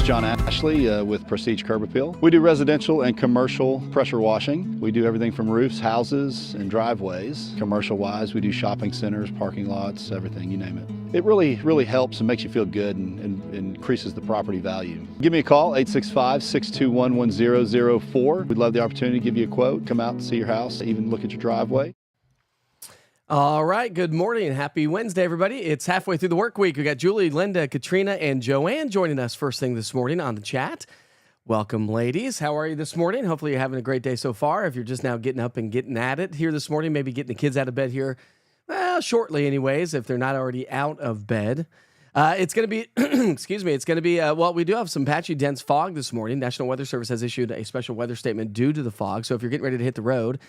John Ashley with Prestige Curb Appeal. We do residential and commercial pressure washing. We do everything from roofs, houses, and driveways. Commercial-wise, we do shopping centers, parking lots, everything, you name it. It really helps and makes you feel good and increases the property value. Give me a call, 865-621-1004. We'd love the opportunity to give you a quote, come out and see your house, even look at your driveway. All right, good morning and happy Wednesday, everybody. It's halfway through the work week. We got Julie, Linda, Katrina, and Joanne joining us first thing this morning on the chat. Welcome, ladies. How are you this morning? Hopefully you're having a great day so far. If you're just now getting up and getting at it here this morning, maybe getting the kids out of bed here, well, shortly anyways, if they're not already out of bed. It's going to be, excuse me, it's going to be, well, we do have some patchy, dense fog this morning. National Weather Service has issued a special weather statement due to the fog. So if you're getting ready to hit the road,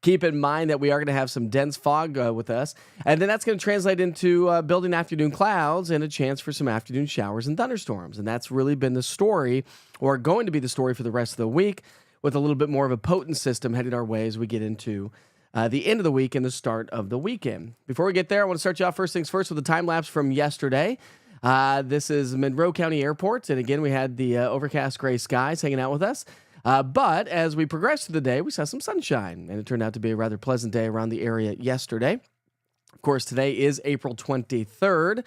keep in mind that we are going to have some dense fog with us. And then that's going to translate into building afternoon clouds and a chance for some afternoon showers and thunderstorms. And that's really been the story, or going to be the story for the rest of the week, with a little bit more of a potent system headed our way as we get into the end of the week and the start of the weekend. Before we get there, I want to start you off first things first with a time lapse from yesterday. This is Monroe County Airport. And again, we had the overcast gray skies hanging out with us. But as we progressed through the day, we saw some sunshine, and it turned out to be a rather pleasant day around the area yesterday. Of course, today is April 23rd,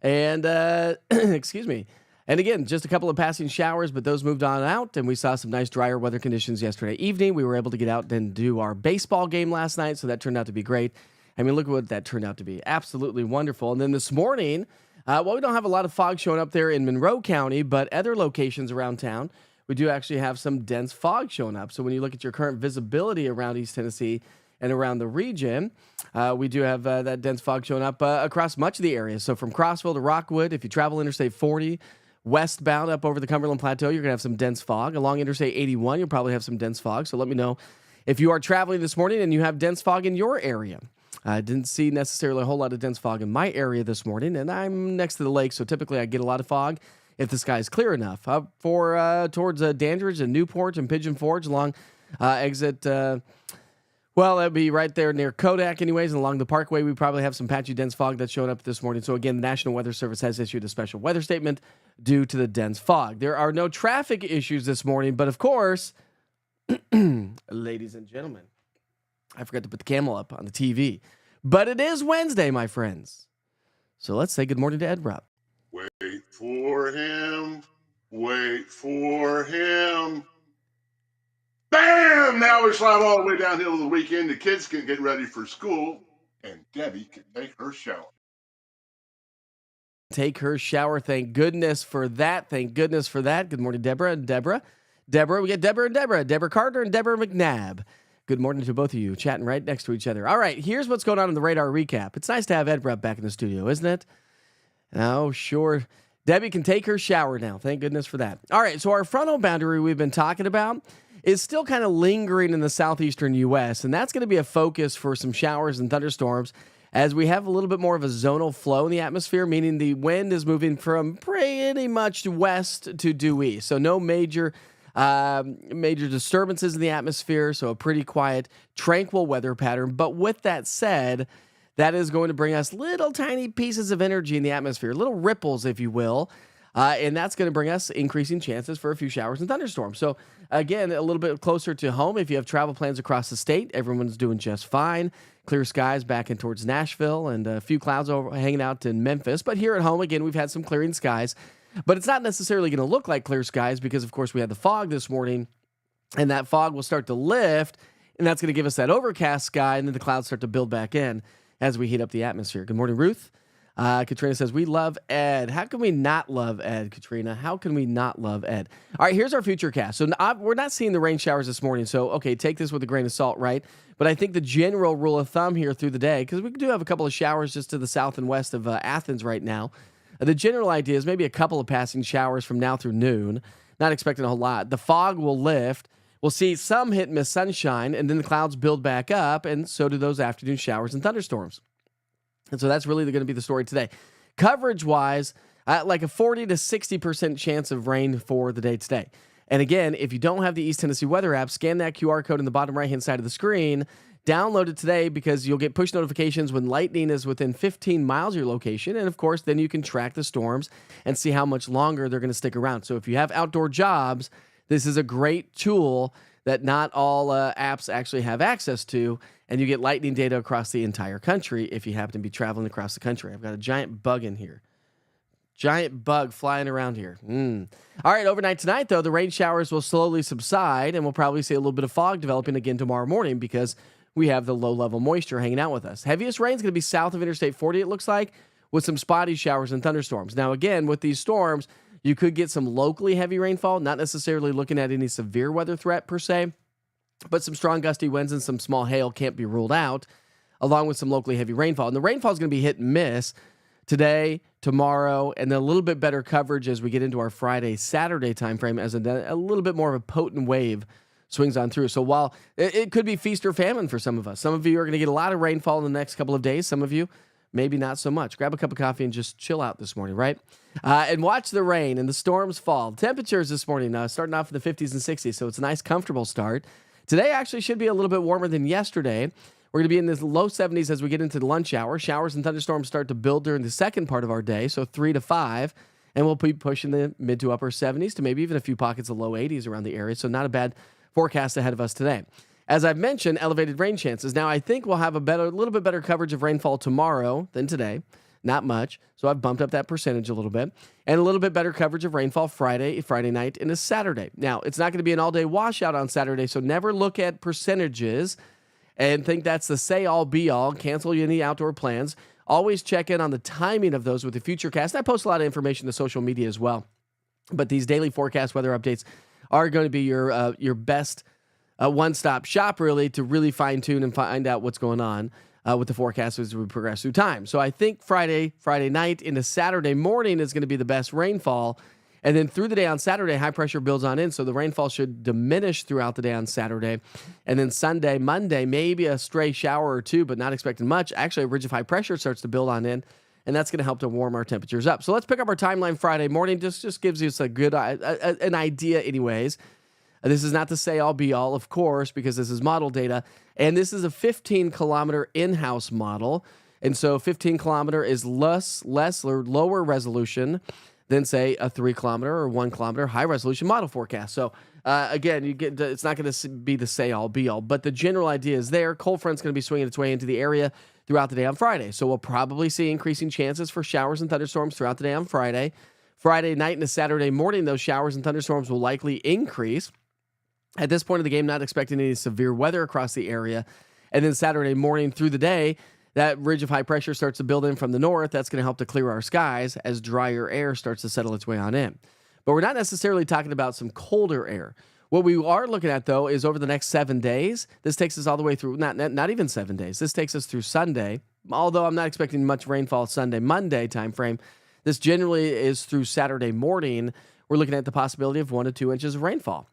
and excuse me. And again, just a couple of passing showers, but those moved on out, and we saw some nice drier weather conditions yesterday evening. We were able to get out and do our baseball game last night, so that turned out to be great. I mean, look at what that turned out to be. Absolutely wonderful. And then this morning, well, we don't have a lot of fog showing up there in Monroe County, but other locations around town, we do actually have some dense fog showing up. So when you look at your current visibility around East Tennessee and around the region, we do have that dense fog showing up across much of the area. So from Crossville to Rockwood, if you travel Interstate 40, westbound up over the Cumberland Plateau, you're going to have some dense fog. Along Interstate 81, you'll probably have some dense fog. So let me know if you are traveling this morning and you have dense fog in your area. I didn't see necessarily a whole lot of dense fog in my area this morning, and I'm next to the lake, so typically I get a lot of fog if the sky is clear enough. Towards Dandridge and Newport and Pigeon Forge along exit, well, that'd be right there near Kodak anyways, and along the Parkway, we probably have some patchy dense fog that's showing up this morning. So again, the National Weather Service has issued a special weather statement due to the dense fog. There are no traffic issues this morning, but of course, ladies and gentlemen, I forgot to put the camel up on the TV, but it is Wednesday, my friends. So let's say good morning to Ed Rupp. Wait for him. Wait for him. Bam! Now we're sliding all the way downhill to the weekend. The kids can get ready for school, and Debbie can take her shower. Take her shower. Thank goodness for that. Thank goodness for that. Good morning, Deborah and Deborah. Deborah, we get Deborah and Deborah. Deborah Carter and Deborah McNabb. Good morning to both of you, chatting right next to each other. All right, here's what's going on in the radar recap. It's nice to have Ed Rupp back in the studio, isn't it? Oh, sure. Debbie can take her shower now. Thank goodness for that. All right, so our frontal boundary we've been talking about is still kind of lingering in the southeastern U.S., and that's going to be a focus for some showers and thunderstorms as we have a little bit more of a zonal flow in the atmosphere, meaning the wind is moving from pretty much west to due east. So no major disturbances in the atmosphere, so a pretty quiet, tranquil weather pattern. But with that said, that is going to bring us little tiny pieces of energy in the atmosphere, little ripples, if you will, and that's going to bring us increasing chances for a few showers and thunderstorms. So again, a little bit closer to home, if you have travel plans across the state, everyone's doing just fine. Clear skies back in towards Nashville and a few clouds hanging out in Memphis. But here at home, again, we've had some clearing skies. But it's not necessarily going to look like clear skies because, of course, we had the fog this morning, and that fog will start to lift, and that's going to give us that overcast sky, and then the clouds start to build back in as we heat up the atmosphere. Good morning, Ruth. Katrina says, we love Ed. How can we not love Ed, Katrina? How can we not love Ed? All right, here's our future cast. So we're not seeing the rain showers this morning, so, okay, take this with a grain of salt, right? But I think the general rule of thumb here through the day, because we do have a couple of showers just to the south and west of Athens right now, the general idea is maybe a couple of passing showers from now through noon. Not expecting a whole lot. The fog will lift. We'll see some hit and miss sunshine, and then the clouds build back up, and so do those afternoon showers and thunderstorms. And so that's really going to be the story today. Coverage-wise, like a 40 to 60% chance of rain for the day today. And again, if you don't have the East Tennessee weather app, scan that QR code in the bottom right-hand side of the screen. Download it today because you'll get push notifications when lightning is within 15 miles of your location. And of course, then you can track the storms and see how much longer they're going to stick around. So if you have outdoor jobs, this is a great tool that not all apps actually have access to. And you get lightning data across the entire country if you happen to be traveling across the country. I've got a giant bug in here. Giant bug flying around here. All right, overnight tonight, though, the rain showers will slowly subside, and we'll probably see a little bit of fog developing again tomorrow morning because we have the low-level moisture hanging out with us. Heaviest rain is going to be south of Interstate 40, it looks like, with some spotty showers and thunderstorms. Now, again, with these storms, you could get some locally heavy rainfall, not necessarily looking at any severe weather threat per se, but some strong gusty winds and some small hail can't be ruled out, along with some locally heavy rainfall. And the rainfall is going to be hit and miss today, tomorrow, and then a little bit better coverage as we get into our Friday, Saturday timeframe as a little bit more of a potent wave swings on through. So while it could be feast or famine for some of us, some of you are going to get a lot of rainfall in the next couple of days. Some of you, maybe not so much. Grab a cup of coffee and just chill out this morning, right? And watch the rain and the storms fall. Temperatures this morning starting off in the 50s and 60s, so it's a nice, comfortable start. Today actually should be a little bit warmer than yesterday. We're going to be in the low 70s as we get into the lunch hour. Showers and thunderstorms start to build during the second part of our day, so 3 to 5. And we'll be pushing the mid to upper 70s to maybe even a few pockets of low 80s around the area, so not a bad forecast ahead of us today. As I've mentioned, elevated rain chances. Now, I think we'll have a little bit better coverage of rainfall tomorrow than today. Not much, so I've bumped up that percentage a little bit. And a little bit better coverage of rainfall Friday night, and a Saturday. Now, it's not going to be an all-day washout on Saturday, so never look at percentages and think that's the say-all, be-all. Cancel any outdoor plans. Always check in on the timing of those with the Futurecast. I post a lot of information to social media as well. But these daily forecast weather updates are going to be your best one-stop shop, really, to really fine-tune and find out what's going on with the forecast as we progress through time. So I think Friday night into Saturday morning is going to be the best rainfall. And then through the day on Saturday, high pressure builds on in, so the rainfall should diminish throughout the day on Saturday. And then Sunday, Monday, maybe a stray shower or two, but not expecting much. Actually, a ridge of high pressure starts to build on in, and that's going to help to warm our temperatures up. So let's pick up our timeline Friday morning. Just gives you a good an idea anyways. This is not the say-all, be-all, of course, because this is model data. And this is a 15-kilometer in-house model. And so 15-kilometer is less or lower resolution than, say, a 3-kilometer or 1-kilometer high-resolution model forecast. So, again, it's not going to be the say-all, be-all. But the general idea is there. Cold front's going to be swinging its way into the area throughout the day on Friday. So we'll probably see increasing chances for showers and thunderstorms throughout the day on Friday. Friday night and Saturday morning, those showers and thunderstorms will likely increase. At this point of the game, not expecting any severe weather across the area. And then Saturday morning through the day, that ridge of high pressure starts to build in from the north. That's going to help to clear our skies as drier air starts to settle its way on in. But we're not necessarily talking about some colder air. What we are looking at, though, is over the next 7 days. This takes us all the way through, not even 7 days. This takes us through Sunday, although I'm not expecting much rainfall Sunday, Monday timeframe. This generally is through Saturday morning. We're looking at the possibility of 1 to 2 inches of rainfall.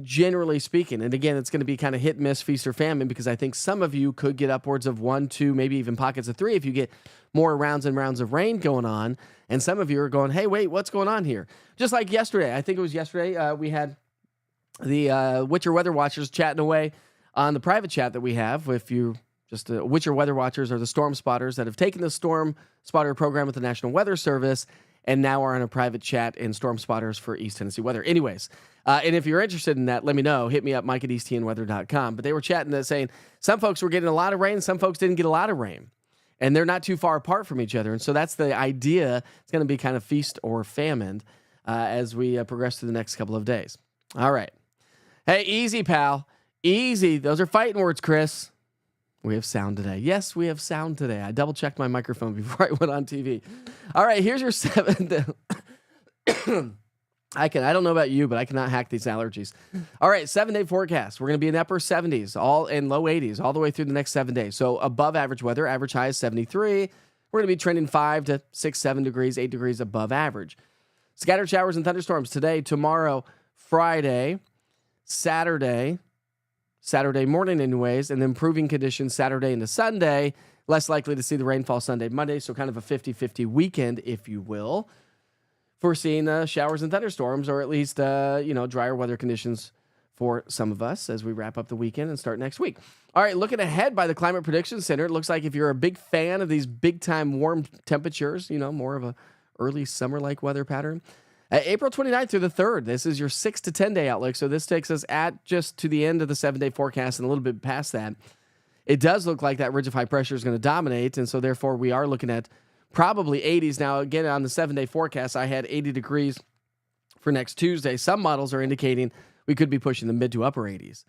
Generally speaking. And again, it's going to be kind of hit, miss, feast, or famine, because I think some of you could get upwards of 1, 2, maybe even pockets of 3 if you get more rounds and rounds of rain going on. And some of you are going, hey, wait, what's going on here? Just like yesterday. I think it was yesterday we had the Witcher Weather Watchers chatting away on the private chat that we have. If you just Witcher Weather Watchers are the storm spotters that have taken the storm spotter program with the National Weather Service and now are on a private chat in Storm Spotters for East Tennessee Weather. Anyways, and if you're interested in that, let me know. Hit me up, Mike at easttnweather.com. But they were chatting saying some folks were getting a lot of rain, some folks didn't get a lot of rain. And they're not too far apart from each other. And so that's the idea. It's going to be kind of feast or famine as we progress through the next couple of days. All right. Hey, easy, pal. Easy. Those are fighting words, Chris. We have sound today. Yes, we have sound today. I double-checked my microphone before I went on TV. All right, here's your 7. I don't know about you, but I cannot hack these allergies. All right, 7-day forecast. We're going to be in upper 70s, all in low 80s, all the way through the next 7 days. So above average weather, average high is 73. We're going to be trending 5 to 6, 7 degrees, 8 degrees above average. Scattered showers and thunderstorms today, tomorrow, Friday, Saturday morning anyways, and then improving conditions Saturday into Sunday. Less likely to see the rainfall Sunday, Monday, so kind of a 50-50 weekend, if you will. foreseeing showers and thunderstorms, or at least, drier weather conditions for some of us as we wrap up the weekend and start next week. All right, looking ahead by the Climate Prediction Center, it looks like if you're a big fan of these big-time warm temperatures, more of a early summer-like weather pattern, April 29th through the 3rd, this is your 6 to 10-day outlook, so this takes us at just to the end of the 7-day forecast and a little bit past that. It does look like that ridge of high pressure is going to dominate, and so therefore we are looking at probably 80s. Now, again, on the 7-day forecast, I had 80 degrees for next Tuesday. Some models are indicating we could be pushing the mid to upper 80s.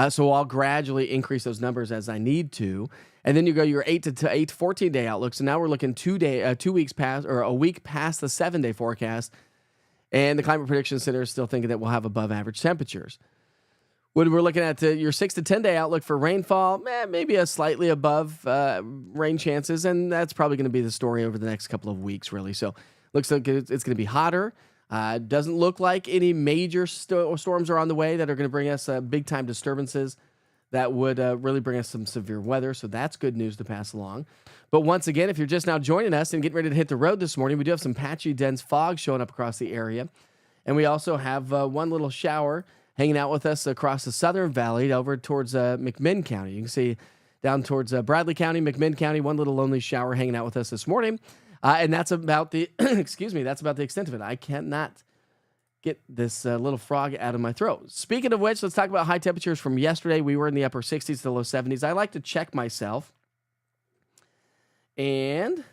So I'll gradually increase those numbers as I need to. And then you go your 8 to 14-day outlook. So now we're looking 2 weeks past, or a week past the 7-day forecast. And the Climate Prediction Center is still thinking that we'll have above average temperatures. When we're looking at your 6 to 10-day outlook for rainfall, maybe a slightly above rain chances, and that's probably going to be the story over the next couple of weeks, really. So looks like it's going to be hotter. Doesn't look like any major storms are on the way that are going to bring us big-time disturbances that would really bring us some severe weather, so that's good news to pass along. But once again, if you're just now joining us and getting ready to hit the road this morning, we do have some patchy, dense fog showing up across the area, and we also have one little shower hanging out with us across the southern valley over towards McMinn County. You can see down towards Bradley County, McMinn County, one little lonely shower hanging out with us this morning. And that's about the, that's about the extent of it. I cannot get this little frog out of my throat. Speaking of which, let's talk about high temperatures from yesterday. We were in the upper 60s to the low 70s. I like to check myself. And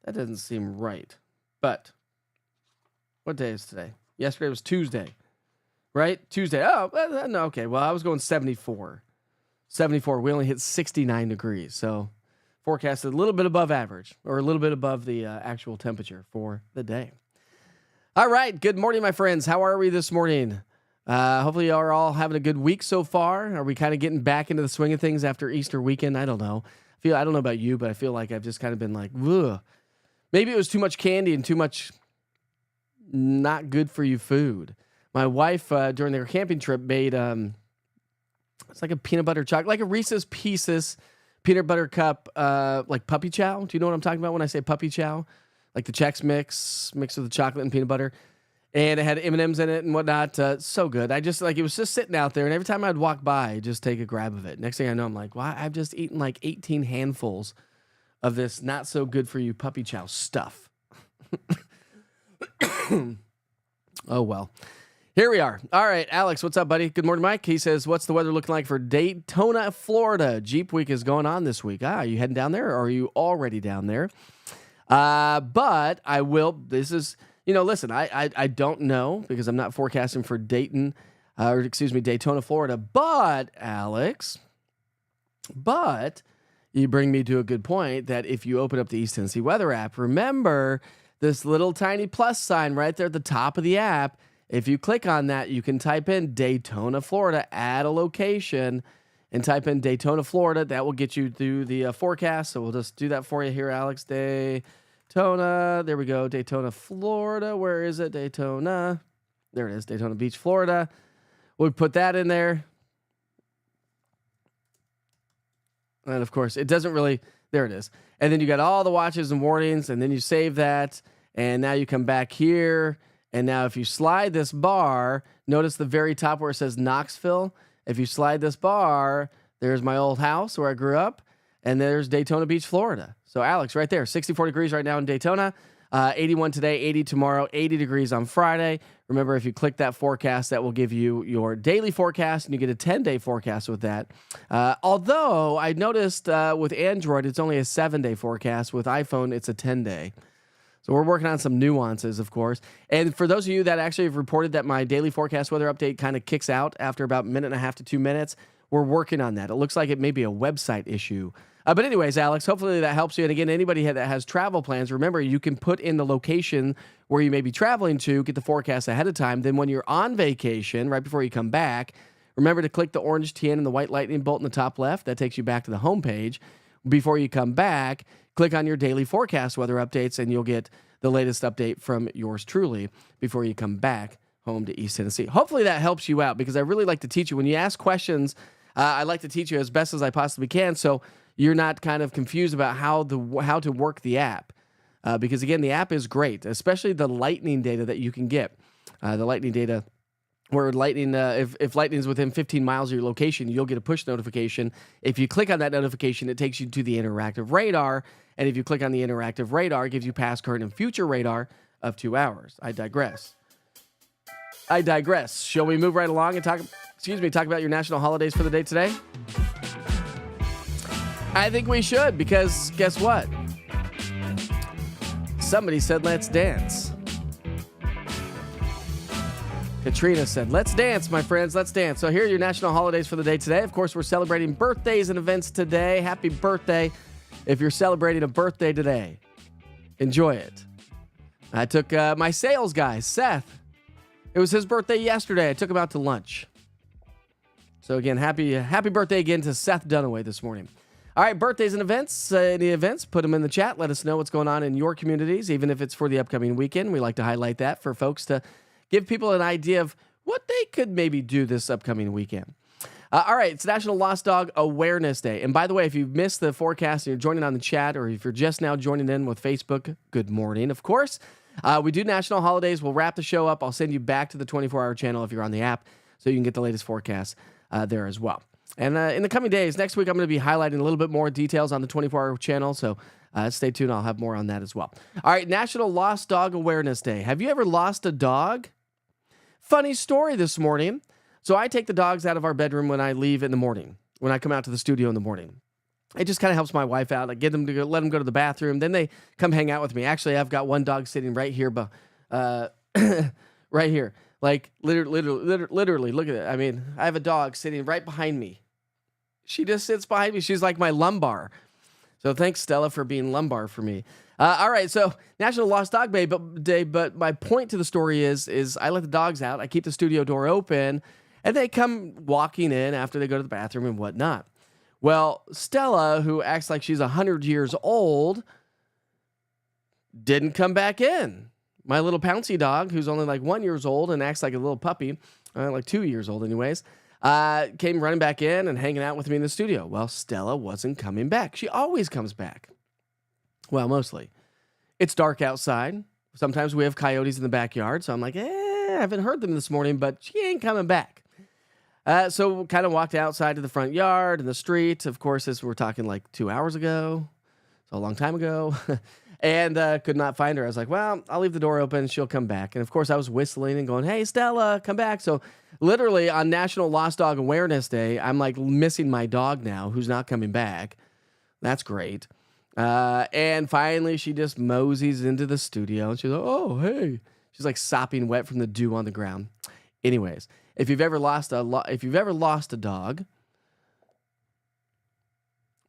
that doesn't seem right. But what day is today? Yesterday was Tuesday, right? Tuesday. Oh, no, okay. Well, I was going 74. 74. We only hit 69 degrees. So forecasted a little bit above average, or a little bit above the actual temperature for the day. All right. Good morning, my friends. How are we this morning? Hopefully you are all having a good week so far. Are we kind of getting back into the swing of things after Easter weekend? I don't know. I don't know about you, but I feel like I've just kind of been like, ugh. Maybe it was too much candy and too much not good for you food. My wife, during their camping trip, made it's like a peanut butter chocolate, like a Reese's Pieces peanut butter cup, like puppy chow. Do you know what I'm talking about when I say puppy chow? Like the Chex Mix mixed with the chocolate and peanut butter, and it had M&Ms in it and whatnot. So good. I just it was just sitting out there, and every time I'd walk by, I'd just take a grab of it. Next thing I know, I'm like, wow, I've just eaten like 18 handfuls of this not so good for you puppy chow stuff. Oh, well. Here we are. All right, Alex, what's up, buddy? Good morning, Mike. He says, what's the weather looking like for Daytona, Florida? Jeep Week is going on this week. Are you heading down there, or are you already down there? But I will, this is, listen, I don't know because I'm not forecasting for Daytona, Florida. But, Alex, you bring me to a good point that if you open up the East Tennessee Weather app, remember this little tiny plus sign right there at the top of the app. If you click on that, you can type in Daytona, Florida, add a location, and type in Daytona, Florida. That will get you through the forecast. So we'll just do that for you here, Alex. Daytona. There we go. Daytona, Florida. Where is it? Daytona. There it is. Daytona Beach, Florida. We'll put that in there. And, of course, it doesn't really... There it is. And then you got all the watches and warnings, and then you save that. And now you come back here. And now if you slide this bar, notice the very top where it says Knoxville. If you slide this bar, there's my old house where I grew up, and there's Daytona Beach, Florida. So, Alex, right there, 64 degrees right now in Daytona, 81 today, 80 tomorrow, 80 degrees on Friday. Remember, if you click that forecast, that will give you your daily forecast, and you get a 10-day forecast with that. Although, I noticed with Android, it's only a 7-day forecast. With iPhone, it's a 10-day. So we're working on some nuances, of course. And for those of you that actually have reported that my daily forecast weather update kind of kicks out after about a minute and a half to 2 minutes, we're working on that. It looks like it may be a website issue. But anyways, Alex, hopefully that helps you. And again, anybody that has travel plans, remember, you can put in the location where you may be traveling to, get the forecast ahead of time. Then when you're on vacation, right before you come back, remember to click the orange TN and the white lightning bolt in the top left. That takes you back to the home page. Before you come back, click on your daily forecast weather updates, and you'll get the latest update from yours truly before you come back home to East Tennessee. Hopefully that helps you out, because I really like to teach you. When you ask questions, I like to teach you as best as I possibly can, so you're not kind of confused about how to work the app. because, again, the app is great, especially the lightning data that you can get. The lightning data where lightning, if lightning is within 15 miles of your location, you'll get a push notification. If you click on that notification, it takes you to the interactive radar. And if you click on the interactive radar, it gives you past, current, and future radar of 2 hours. I digress. Shall we move right along and talk about your national holidays for the day today? I think we should, because guess what? Somebody said, let's dance. Katrina said, let's dance, my friends, let's dance. So here are your national holidays for the day today. Of course, we're celebrating birthdays and events today. Happy birthday if you're celebrating a birthday today. Enjoy it. I took my sales guy, Seth. It was his birthday yesterday. I took him out to lunch. So again, happy birthday again to Seth Dunaway this morning. All right, birthdays and events. Any events, put them in the chat. Let us know what's going on in your communities, even if it's for the upcoming weekend. We like to highlight that for folks to give people an idea of what they could maybe do this upcoming weekend. All right, it's National Lost Dog Awareness Day. And by the way, if you've missed the forecast and you're joining on the chat, or if you're just now joining in with Facebook, good morning, of course. We do national holidays. We'll wrap the show up. I'll send you back to the 24-hour channel if you're on the app, so you can get the latest forecast there as well. And in the coming days, next week, I'm going to be highlighting a little bit more details on the 24-hour channel, so stay tuned. I'll have more on that as well. All right, National Lost Dog Awareness Day. Have you ever lost a dog? Funny story this morning. So I take the dogs out of our bedroom when I leave in the morning, when I come out to the studio in the morning. It just kind of helps my wife out. I get them to go, let them go to the bathroom. Then they come hang out with me. Actually, I've got one dog sitting right here, right here. Like literally, look at it. I mean, I have a dog sitting right behind me. She just sits behind me. She's like my lumbar. So thanks, Stella, for being lumbar for me. All right, so National Lost Dog Day, but my point to the story is I let the dogs out. I keep the studio door open, and they come walking in after they go to the bathroom and whatnot. Well, Stella, who acts like she's 100 years old, didn't come back in. My little Pouncy dog, who's only like 1 year old and acts like a little puppy, like 2 years old anyways, came running back in and hanging out with me in the studio. Well, Stella wasn't coming back. She always comes back. Well, mostly. It's dark outside. Sometimes we have coyotes in the backyard, so I'm like, I haven't heard them this morning, but she ain't coming back. So kind of walked outside to the front yard and the street. Of course, this we're talking like 2 hours ago, so a long time ago, and could not find her. I was like, well, I'll leave the door open. She'll come back. And of course, I was whistling and going, hey, Stella, come back. So literally on National Lost Dog Awareness Day, I'm like missing my dog now who's not coming back. That's great. And finally, she just moseys into the studio, and she's like, oh, hey. She's like sopping wet from the dew on the ground. Anyways, if you've ever lost a dog,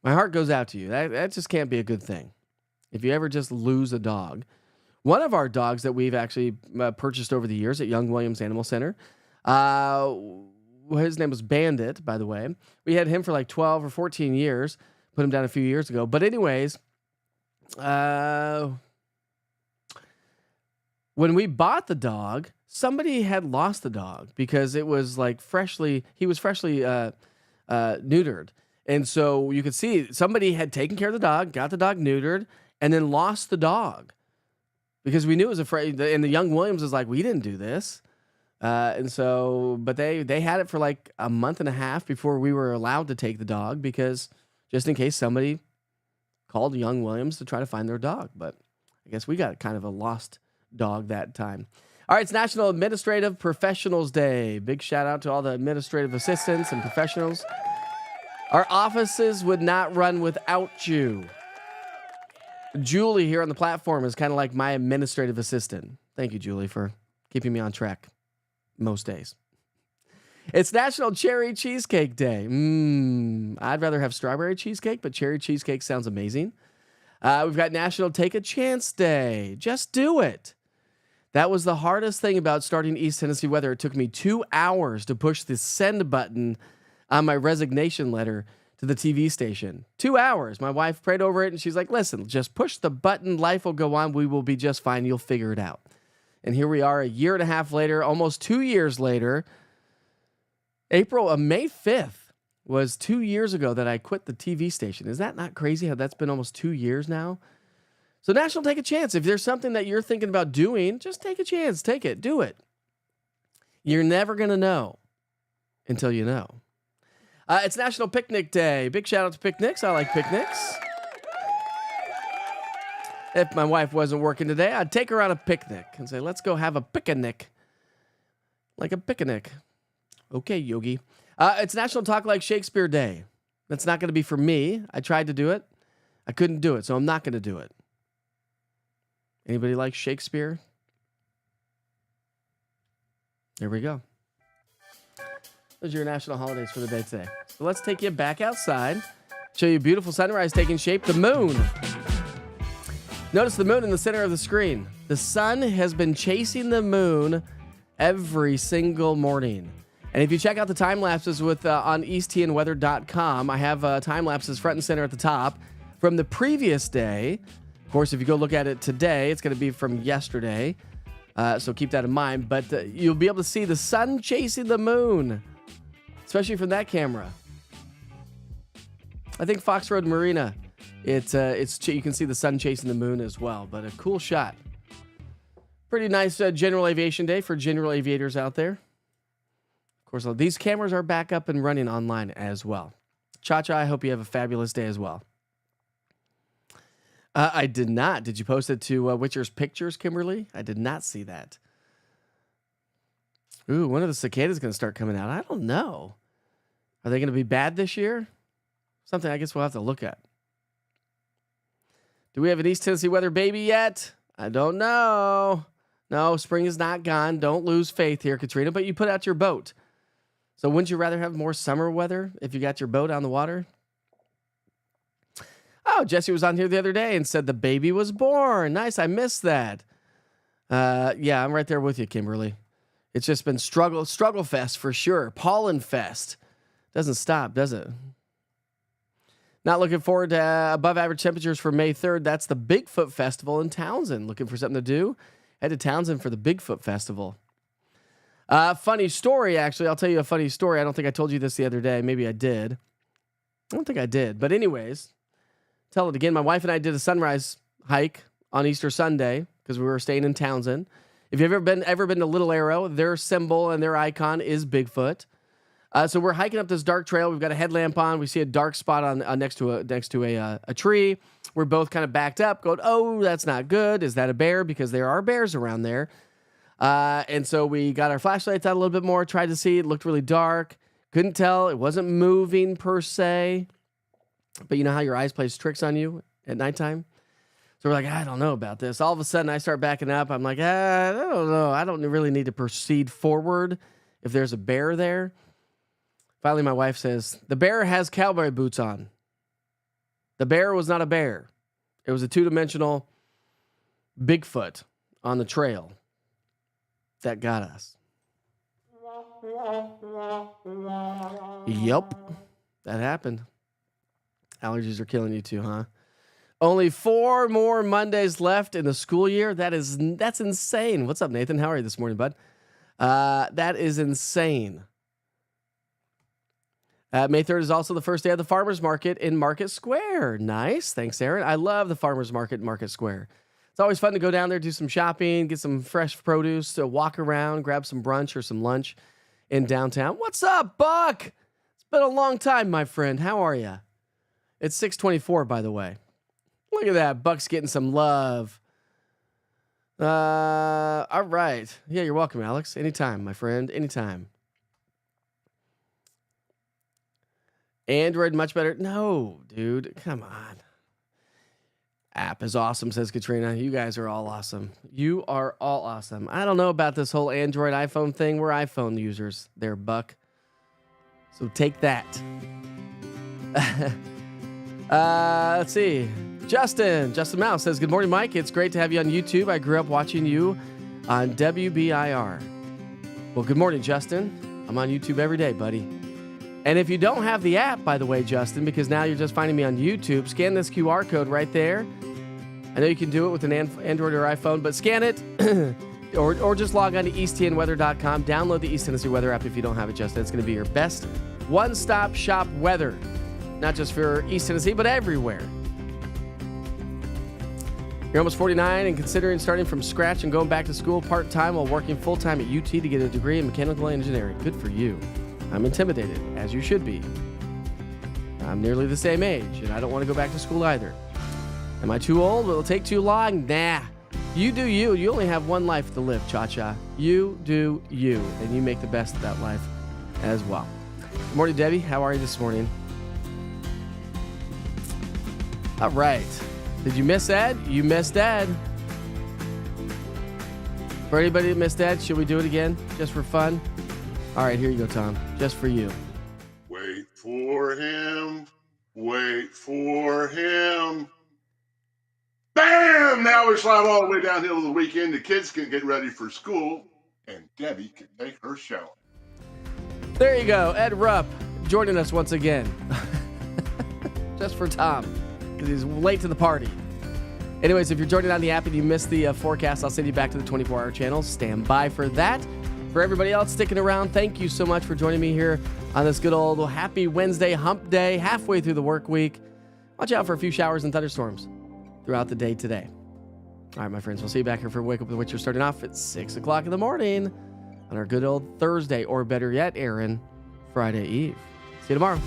my heart goes out to you. That just can't be a good thing. If you ever just lose a dog. One of our dogs that we've actually purchased over the years at Young Williams Animal Center, his name was Bandit, by the way. We had him for like 12 or 14 years. Put him down a few years ago. But anyways, when we bought the dog, somebody had lost the dog because it was like he was freshly neutered. And so you could see somebody had taken care of the dog, got the dog neutered, and then lost the dog because we knew it was afraid. And the Young Williams was like, we didn't do this. And so, but they had it for like a month and a half before we were allowed to take the dog because just in case somebody called Young Williams to try to find their dog. But I guess we got kind of a lost dog that time. All right, it's National Administrative Professionals Day. Big shout out to all the administrative assistants and professionals. Our offices would not run without you. Julie here on the platform is kind of like my administrative assistant. Thank you, Julie, for keeping me on track most days. It's National Cherry Cheesecake Day. I'd rather have strawberry cheesecake, but cherry cheesecake sounds amazing. We've got National Take a Chance Day. Just do it. That was the hardest thing about starting East Tennessee Weather. It took me 2 hours to push the send button on my resignation letter to the TV station. 2 hours. My wife prayed over it, and she's like, listen, just push the button. Life will go on. We will be just fine. You'll figure it out. And here we are a year and a half later, almost 2 years later. May 5th was 2 years ago that I quit the TV station. Is that not crazy how that's been almost 2 years now? So National Take a Chance. If there's something that you're thinking about doing, just take a chance. Take it. Do it. You're never going to know until you know. It's National Picnic Day. Big shout out to picnics. I like picnics. If my wife wasn't working today, I'd take her on a picnic and say, let's go have a picnic. Like a picnic. Okay, Yogi. It's National Talk Like Shakespeare Day. That's not going to be for me. I tried to do it. I couldn't do it, so I'm not going to do it. Anybody like Shakespeare? There we go. Those are your national holidays for the day today. So let's take you back outside, show you a beautiful sunrise taking shape, the moon. Notice the moon in the center of the screen. The sun has been chasing the moon every single morning. And if you check out the time lapses with on easttandweather.com, I have time lapses front and center at the top from the previous day. Of course, if you go look at it today, it's going to be from yesterday. So keep that in mind. But you'll be able to see the sun chasing the moon, especially from that camera. I think Fox Road Marina, you can see the sun chasing the moon as well. But a cool shot. Pretty nice general aviation day for general aviators out there. Of course, these cameras are back up and running online as well. Cha-Cha, I hope you have a fabulous day as well. I did not. Did you post it to Witcher's Pictures, Kimberly? I did not see that. Ooh, when are the cicadas going to start coming out? I don't know. Are they going to be bad this year? Something I guess we'll have to look at. Do we have an East Tennessee weather baby yet? I don't know. No, spring is not gone. Don't lose faith here, Katrina, but you put out your boat. So wouldn't you rather have more summer weather if you got your boat on the water? Oh, Jesse was on here the other day and said the baby was born. Nice, I missed that. Yeah, I'm right there with you, Kimberly. It's just been struggle fest for sure. Pollen fest. Doesn't stop, does it? Not looking forward to above average temperatures for May 3rd. That's the Bigfoot Festival in Townsend. Looking for something to do? Head to Townsend for the Bigfoot Festival. Funny story, actually. I'll tell you a funny story. I don't think I told you this the other day. Maybe I did. I don't think I did. But anyways, tell it again. My wife and I did a sunrise hike on Easter Sunday because we were staying in Townsend. If you've ever been to Little Arrow, their symbol and their icon is Bigfoot. So we're hiking up this dark trail. We've got a headlamp on. We see a dark spot on next to a tree. We're both kind of backed up, going, "Oh, that's not good. Is that a bear?" Because there are bears around there. And so we got our flashlights out a little bit more, tried to see. It looked really dark. Couldn't tell. It wasn't moving per se. But you know how your eyes plays tricks on you at nighttime? So we're like, I don't know about this. All of a sudden, I start backing up. I'm like, I don't know. I don't really need to proceed forward if there's a bear there. Finally, my wife says, the bear has cowboy boots on. The bear was not a bear. It was a two-dimensional Bigfoot on the trail that got us. Yep, that happened. Allergies are killing you too, huh? Only 4 more Mondays left in the school year. That's insane. What's up, Nathan? How are you this morning, bud? That is insane. May 3rd is also the first day of the farmers market in Market Square. Nice. Thanks, Aaron. I love the farmers market in Market Square. It's always fun to go down there, do some shopping, get some fresh produce, to walk around, grab some brunch or some lunch in downtown. What's up, Buck? It's been a long time, my friend. How are you? It's 6:24, by the way. Look at that. Buck's getting some love. All right. Yeah, you're welcome, Alex. Anytime, my friend. Anytime. Android much better. No, dude. Come on. App is awesome, says Katrina. You guys are all awesome. You are all awesome. I don't know about this whole Android iPhone thing. We're iPhone users there, Buck. So take that. Let's see. Justin Mouse says, good morning, Mike. It's great to have you on YouTube. I grew up watching you on WBIR. Well, good morning, Justin. I'm on YouTube every day, buddy. And if you don't have the app, by the way, Justin, because now you're just finding me on YouTube, scan this QR code right there. I know you can do it with an Android or iPhone, but scan it or just log on to easttandweather.com. Download the East Tennessee Weather app if you don't have it, Justin. It's going to be your best one-stop shop weather, not just for East Tennessee, but everywhere. You're almost 49 and considering starting from scratch and going back to school part-time while working full-time at UT to get a degree in mechanical engineering. Good for you. I'm intimidated, as you should be. I'm nearly the same age, and I don't want to go back to school either. Am I too old? Will it take too long? Nah. You do you. You only have one life to live, Cha-Cha. You do you, and you make the best of that life as well. Good morning, Debbie. How are you this morning? All right. Did you miss Ed? You missed Ed. For anybody that missed Ed, should we do it again just for fun? All right, here you go, Tom. Just for you. Wait for him. Wait for him. Bam! Now we slide all the way downhill to the weekend. The kids can get ready for school, and Debbie can take her shower. There you go. Ed Rupp joining us once again. Just for Tom, because he's late to the party. Anyways, if you're joining on the app and you missed the forecast, I'll send you back to the 24-hour channel. Stand by for that. For everybody else sticking around, thank you so much for joining me here on this good old happy Wednesday hump day, halfway through the work week. Watch out for a few showers and thunderstorms throughout the day today. All right, my friends, we'll see you back here for Wake Up with Witcher starting off at 6 o'clock in the morning on our good old Thursday, or better yet, Aaron, Friday Eve. See you tomorrow.